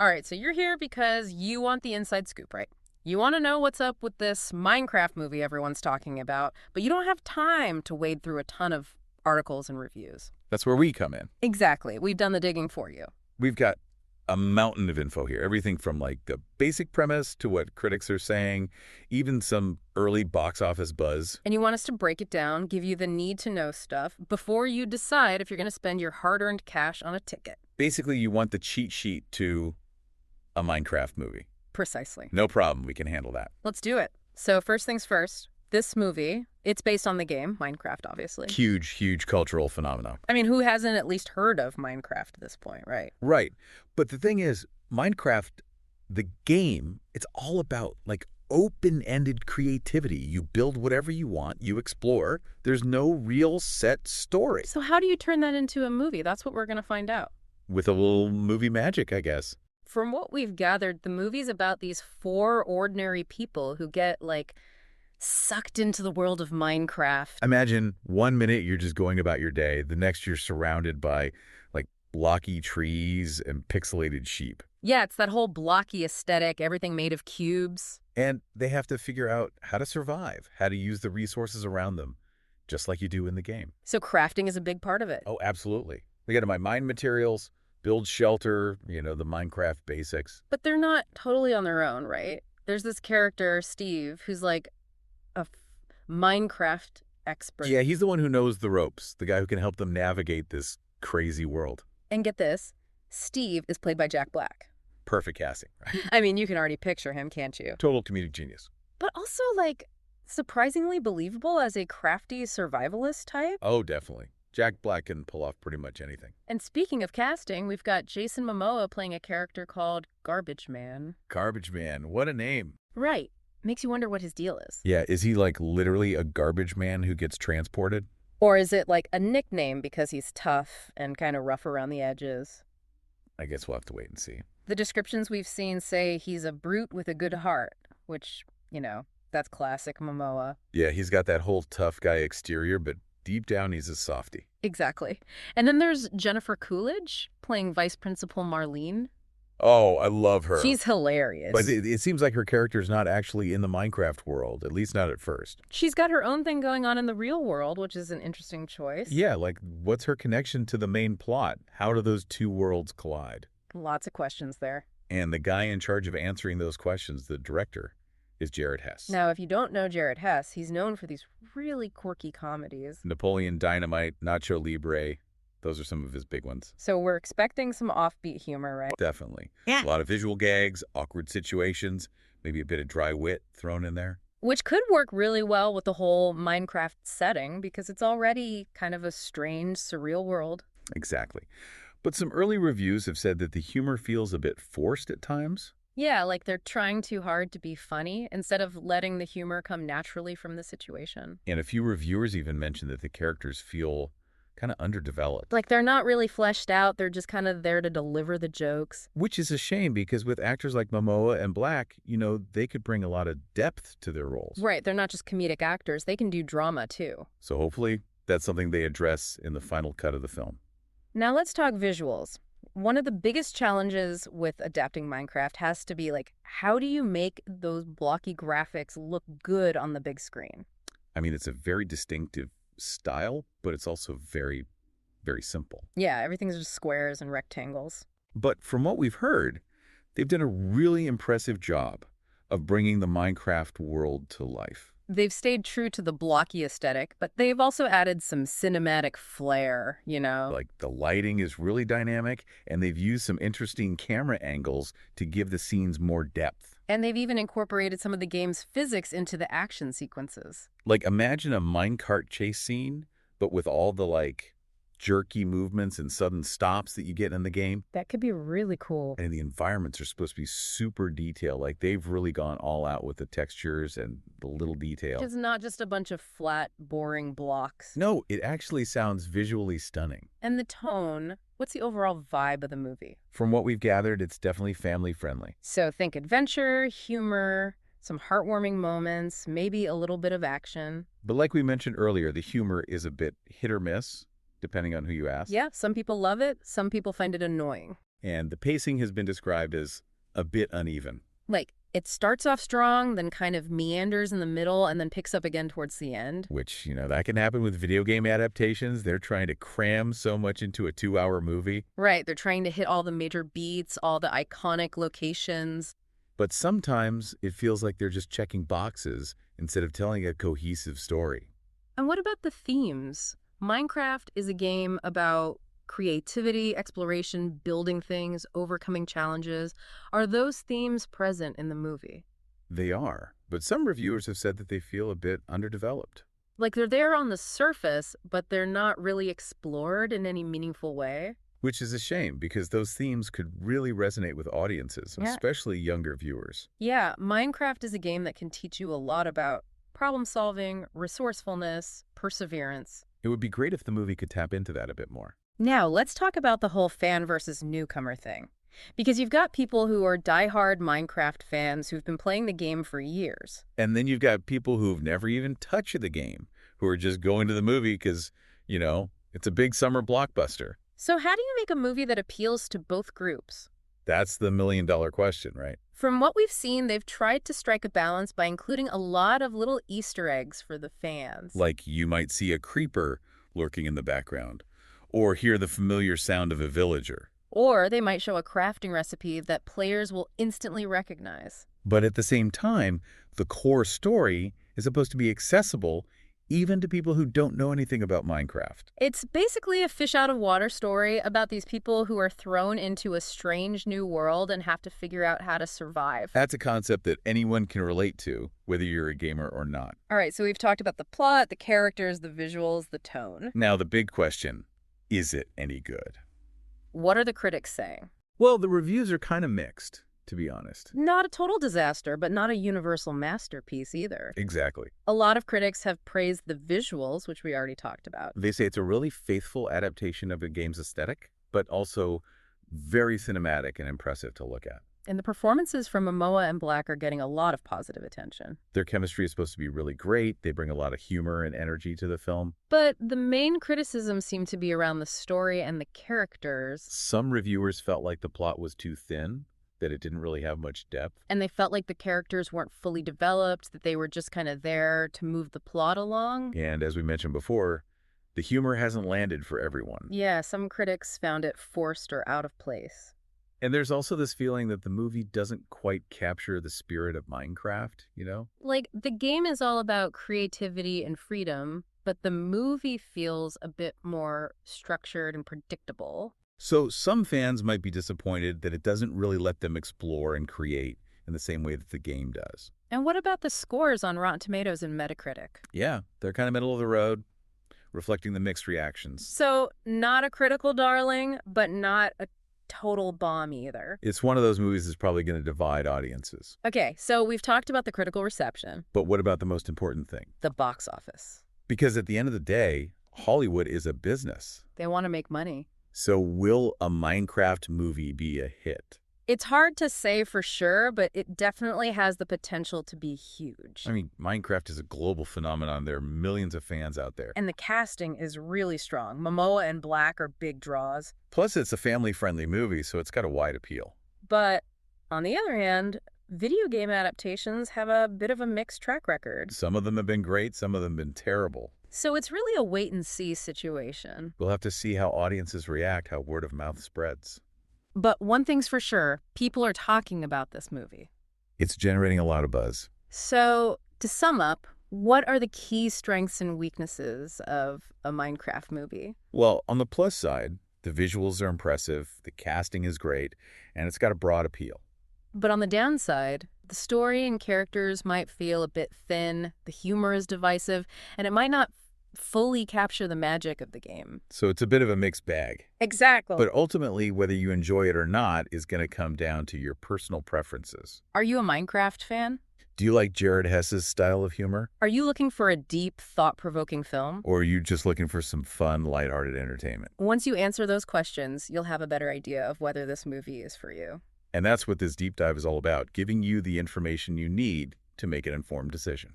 All right, so you're here because you want the inside scoop, right? You want to know what's up with this Minecraft movie everyone's talking about, but you don't have time to wade through a ton of articles and reviews. That's where we come in. Exactly. We've done the digging for you. We've got a mountain of info here. Everything from like the basic premise to what critics are saying, even some early box office buzz. And you want us to break it down, give you the need-to-know stuff before you decide if you're going to spend your hard-earned cash on a ticket. Basically, you want the cheat sheet to a Minecraft movie. Precisely. No problem. We can handle that. Let's do it. So first things first, this movie, it's based on the game, Minecraft, obviously. Huge cultural phenomenon. I mean, who hasn't at least heard of Minecraft at this point, right? Right. But the thing is, Minecraft, the game, it's all about like open-ended creativity. You build whatever you want, you explore. There's no real set story. So how do you turn that into a movie? That's what we're going to find out. With a little movie magic, I guess. From what we've gathered, the movie's about these 4 ordinary people who get, like, sucked into the world of Minecraft. Imagine 1 minute you're just going about your day. The next you're surrounded by, like, blocky trees and pixelated sheep. Yeah, it's that whole blocky aesthetic, everything made of cubes. And they have to figure out how to survive, how to use the resources around them, just like you do in the game. So crafting is a big part of it. Oh, absolutely. They got to mine materials, build shelter, the Minecraft basics. But they're not totally on their own, right? There's this character, Steve, who's like a Minecraft expert. Yeah, he's the one who knows the ropes, the guy who can help them navigate this crazy world. And get this, Steve is played by Jack Black. Perfect casting, right? I mean, you can already picture him, can't you? Total comedic genius. But also, like, surprisingly believable as a crafty survivalist type. Oh, definitely. Jack Black can pull off pretty much anything. And speaking of casting, we've got Jason Momoa playing a character called Garbage Man. Garbage Man, what a name. Right. Makes you wonder what his deal is. Yeah, is he like literally a garbage man who gets transported? Or is it like a nickname because he's tough and kind of rough around the edges? I guess we'll have to wait and see. The descriptions we've seen say he's a brute with a good heart, which, that's classic Momoa. Yeah, he's got that whole tough guy exterior, but deep down, he's a softie. Exactly. And then there's Jennifer Coolidge playing Vice Principal Marlene. Oh, I love her. She's hilarious. But it seems like her character's not actually in the Minecraft world, at least not at first. She's got her own thing going on in the real world, which is an interesting choice. Yeah, like what's her connection to the main plot? How do those two worlds collide? Lots of questions there. And the guy in charge of answering those questions, the director, is Jared Hess. Now, if you don't know Jared Hess, he's known for these really quirky comedies. Napoleon Dynamite, Nacho Libre, those are some of his big ones. So we're expecting some offbeat humor, right? Definitely. Yeah. A lot of visual gags, awkward situations, maybe a bit of dry wit thrown in there. Which could work really well with the whole Minecraft setting because it's already kind of a strange, surreal world. Exactly. But some early reviews have said that the humor feels a bit forced at times. Yeah, like they're trying too hard to be funny instead of letting the humor come naturally from the situation. And a few reviewers even mentioned that the characters feel kind of underdeveloped. Like they're not really fleshed out, they're just kind of there to deliver the jokes. Which is a shame because with actors like Momoa and Black, they could bring a lot of depth to their roles. Right, they're not just comedic actors, they can do drama too. So hopefully that's something they address in the final cut of the film. Now let's talk visuals. One of the biggest challenges with adapting Minecraft has to be like, how do you make those blocky graphics look good on the big screen? I mean, it's a very distinctive style, but it's also very, very simple. Yeah, everything's just squares and rectangles. But from what we've heard, they've done a really impressive job of bringing the Minecraft world to life. They've stayed true to the blocky aesthetic, but they've also added some cinematic flair, Like the lighting is really dynamic, and they've used some interesting camera angles to give the scenes more depth. And they've even incorporated some of the game's physics into the action sequences. Like imagine a minecart chase scene, but with all the jerky movements and sudden stops that you get in the game. That could be really cool. And the environments are supposed to be super detailed. Like they've really gone all out with the textures and the little detail. It's not just a bunch of flat, boring blocks. No, it actually sounds visually stunning. And the tone, what's the overall vibe of the movie? From what we've gathered, it's definitely family friendly. So think adventure, humor, some heartwarming moments, maybe a little bit of action. But like we mentioned earlier, the humor is a bit hit or miss, depending on who you ask. Yeah, some people love it, some people find it annoying. And the pacing has been described as a bit uneven. Like, it starts off strong, then kind of meanders in the middle, and then picks up again towards the end. Which, that can happen with video game adaptations. They're trying to cram so much into a 2-hour movie. Right, they're trying to hit all the major beats, all the iconic locations. But sometimes it feels like they're just checking boxes instead of telling a cohesive story. And what about the themes? Minecraft is a game about creativity, exploration, building things, overcoming challenges. Are those themes present in the movie? They are, but some reviewers have said that they feel a bit underdeveloped. Like they're there on the surface, but they're not really explored in any meaningful way. Which is a shame because those themes could really resonate with audiences, Yeah. especially younger viewers. Yeah, Minecraft is a game that can teach you a lot about problem solving, resourcefulness, perseverance. It would be great if the movie could tap into that a bit more. Now, let's talk about the whole fan versus newcomer thing. Because you've got people who are diehard Minecraft fans who've been playing the game for years. And then you've got people who've never even touched the game, who are just going to the movie because, it's a big summer blockbuster. So how do you make a movie that appeals to both groups? That's the million-dollar question, right? From what we've seen, they've tried to strike a balance by including a lot of little Easter eggs for the fans. Like you might see a creeper lurking in the background, or hear the familiar sound of a villager. Or they might show a crafting recipe that players will instantly recognize. But at the same time, the core story is supposed to be accessible even to people who don't know anything about Minecraft. It's basically a fish-out-of-water story about these people who are thrown into a strange new world and have to figure out how to survive. That's a concept that anyone can relate to, whether you're a gamer or not. All right, so we've talked about the plot, the characters, the visuals, the tone. Now, the big question, is it any good? What are the critics saying? Well, the reviews are kind of mixed, to be honest. Not a total disaster, but not a universal masterpiece either. Exactly. A lot of critics have praised the visuals, which we already talked about. They say it's a really faithful adaptation of the game's aesthetic, but also very cinematic and impressive to look at. And the performances from Momoa and Black are getting a lot of positive attention. Their chemistry is supposed to be really great. They bring a lot of humor and energy to the film. But the main criticisms seem to be around the story and the characters. Some reviewers felt like the plot was too thin, that it didn't really have much depth. And they felt like the characters weren't fully developed, that they were just kind of there to move the plot along. And as we mentioned before, the humor hasn't landed for everyone. Yeah, some critics found it forced or out of place. And there's also this feeling that the movie doesn't quite capture the spirit of Minecraft, Like, the game is all about creativity and freedom, but the movie feels a bit more structured and predictable. So some fans might be disappointed that it doesn't really let them explore and create in the same way that the game does. And what about the scores on Rotten Tomatoes and Metacritic? Yeah, they're kind of middle of the road, reflecting the mixed reactions. So, not a critical darling, but not a total bomb either. It's one of those movies that's probably going to divide audiences. Okay, so we've talked about the critical reception. But what about the most important thing? The box office. Because at the end of the day, Hollywood is a business. They want to make money. So will a Minecraft movie be a hit? It's hard to say for sure, but it definitely has the potential to be huge. I mean, Minecraft is a global phenomenon. There are millions of fans out there. And the casting is really strong. Momoa and Black are big draws. Plus, it's a family-friendly movie, so it's got a wide appeal. But on the other hand, video game adaptations have a bit of a mixed track record. Some of them have been great, some of them have been terrible. So it's really a wait-and-see situation. We'll have to see how audiences react, how word of mouth spreads. But one thing's for sure, people are talking about this movie. It's generating a lot of buzz. So, to sum up, what are the key strengths and weaknesses of a Minecraft movie? Well, on the plus side, the visuals are impressive, the casting is great, and it's got a broad appeal. But on the downside, the story and characters might feel a bit thin, the humor is divisive, and it might not fully capture the magic of the game. So it's a bit of a mixed bag. Exactly. But ultimately, whether you enjoy it or not is going to come down to your personal preferences. Are you a Minecraft fan? Do you like Jared Hess's style of humor? Are you looking for a deep, thought-provoking film? Or are you just looking for some fun, lighthearted entertainment? Once you answer those questions, you'll have a better idea of whether this movie is for you. And that's what this deep dive is all about, giving you the information you need to make an informed decision.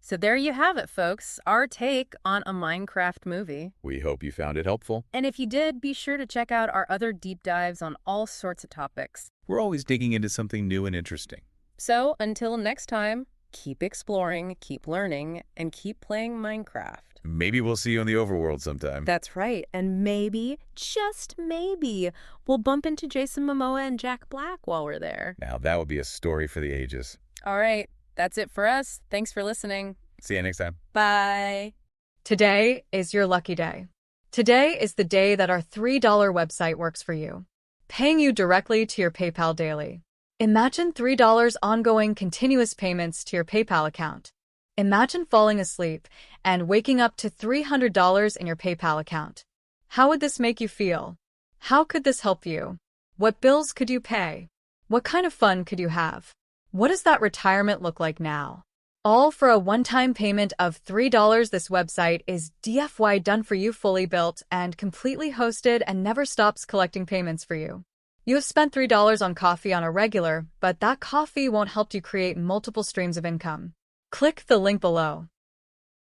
So there you have it, folks, our take on a Minecraft movie. We hope you found it helpful. And if you did, be sure to check out our other deep dives on all sorts of topics. We're always digging into something new and interesting. So until next time, keep exploring, keep learning, and keep playing Minecraft. Maybe we'll see you in the overworld sometime. That's right. And maybe, just maybe, we'll bump into Jason Momoa and Jack Black while we're there. Now that would be a story for the ages. All right. That's it for us. Thanks for listening. See you next time. Bye. Today is your lucky day. Today is the day that our $3 website works for you, paying you directly to your PayPal daily. Imagine $3 ongoing continuous payments to your PayPal account. Imagine falling asleep and waking up to $300 in your PayPal account. How would this make you feel? How could this help you? What bills could you pay? What kind of fun could you have? What does that retirement look like now? All for a one-time payment of $3. This website is DFY done for you, fully built and completely hosted, and never stops collecting payments for you. You have spent $3 on coffee on a regular, but that coffee won't help you create multiple streams of income. Click the link below.